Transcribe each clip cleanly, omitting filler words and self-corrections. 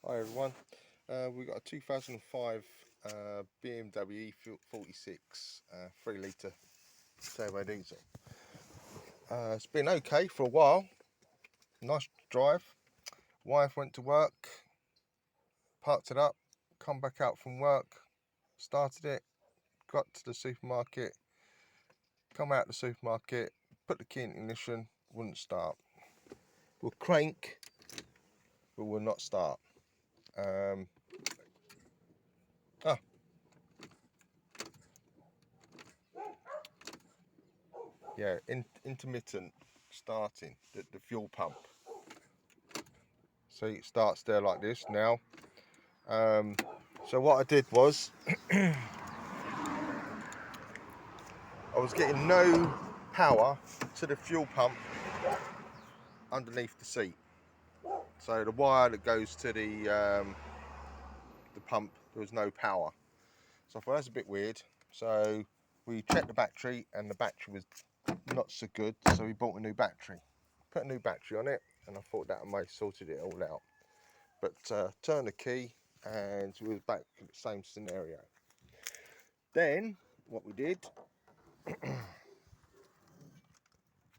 Hi everyone, we've got a 2005 BMW E46 3 litre turbo diesel. It's been okay for a while, nice drive. Wife went to work, parked it up, come back out from work, started it, got to the supermarket, come out the supermarket, put the key in ignition, wouldn't start. Will crank, but will not start. Yeah, intermittent starting, the fuel pump. So it starts there like this now. So what I did was, I was getting no power to the fuel pump underneath the seat. So the wire that goes to the pump, there was no power. So I thought that's a bit weird. So we checked the battery and the battery was not so good. So we bought a new battery, put a new battery on it, and I thought that might have sorted it all out. But turned the key and we was back in the same scenario. Then what we did,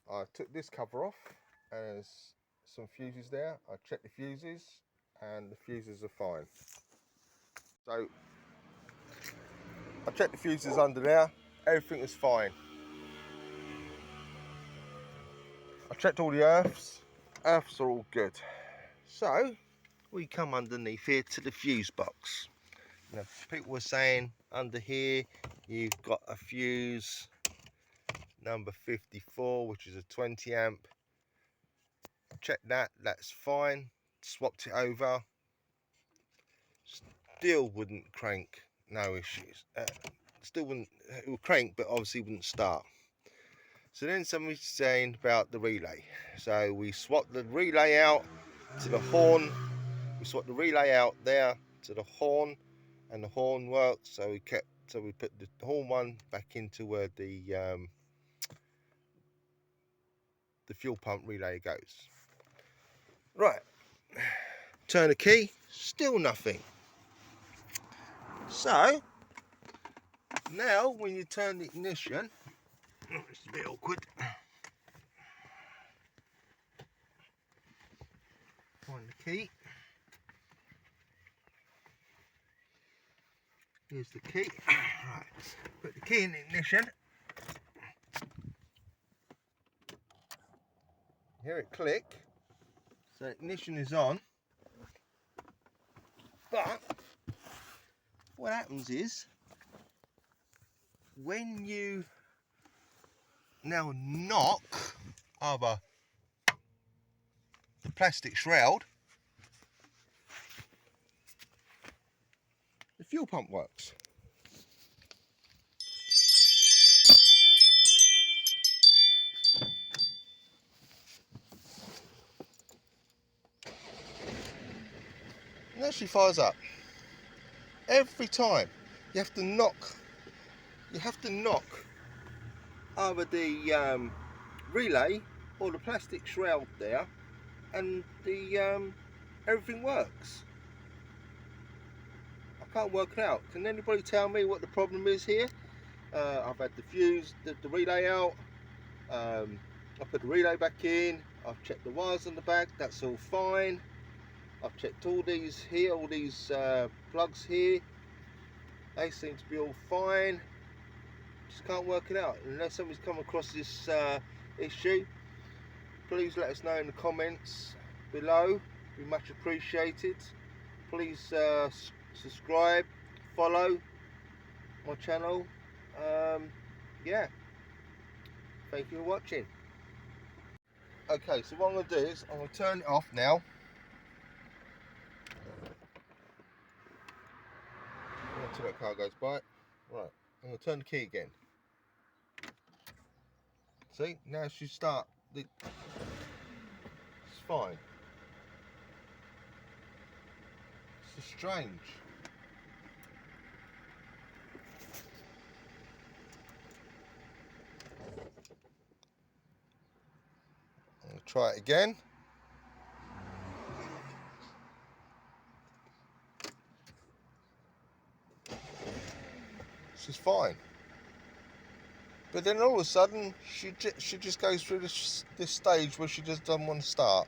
I took this cover off and there's some fuses there. I checked the fuses and the fuses are fine. So I checked the fuses under there, everything was fine. I checked all the earths are all good. So we come underneath here to the fuse box. Now people were saying under here you've got a fuse number 54, which is a 20 amp. Check that, that's fine. Swapped it over, still wouldn't crank, no issues. Still wouldn't, it would crank, but obviously wouldn't start. So then somebody's saying about the relay. So we swapped the relay out to the horn. We swapped the relay out there to the horn, and the horn worked. So we put the horn one back into where the fuel pump relay goes. Right, turn the key, still nothing. So now when you turn the ignition, it's a bit awkward. Find the key. Here's the key. Right, put the key in the ignition. Hear it click. So ignition is on. But what happens is when you now knock over the plastic shroud, the fuel pump works. And then she fires up. Every time you have to knock over the relay or the plastic shroud there, and the everything works. I can't work it out. Can anybody tell me what the problem is here? I've had the fuse, the relay out. I put the relay back in. I've checked the wires on the back. That's all fine. I've checked all these here, all these plugs here. They seem to be all fine. Just can't work it out. Unless somebody's come across this issue, please let us know in the comments below. Be much appreciated. Please subscribe, follow my channel. Yeah, thank you for watching. Okay, so what I'm going to do is I'm going to turn it off now. Until that car goes by. Right, I'm going to turn the key again. See, now it should start. It's fine. It's just strange. I'm going to try it again. She's fine. But then all of a sudden, she just goes through this stage where she just doesn't want to start.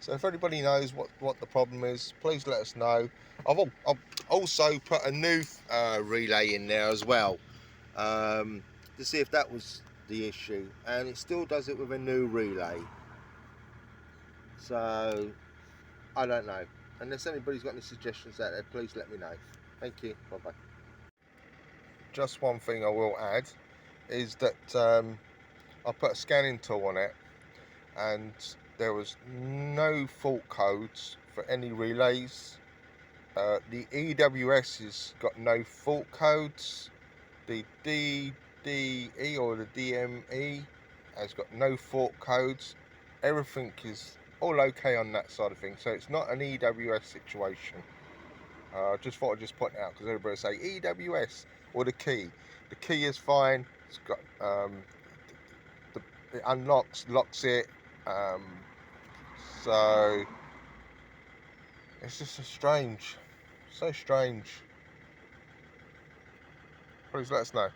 So if anybody knows what the problem is, please let us know. I've also put a new relay in there as well, to see if that was the issue, and it still does it with a new relay. So I don't know. Unless anybody's got any suggestions out there, please let me know. Thank you. Bye bye. Just one thing I will add is that I put a scanning tool on it, and there was no fault codes for any relays. The EWS has got no fault codes. The DDE or the DME has got no fault codes. Everything is all okay on that side of things, so it's not an EWS situation. Just thought I'd just point it out, because everybody say EWS or the key. The key is fine. It's got it locks it. So it's just so strange. Please let us know.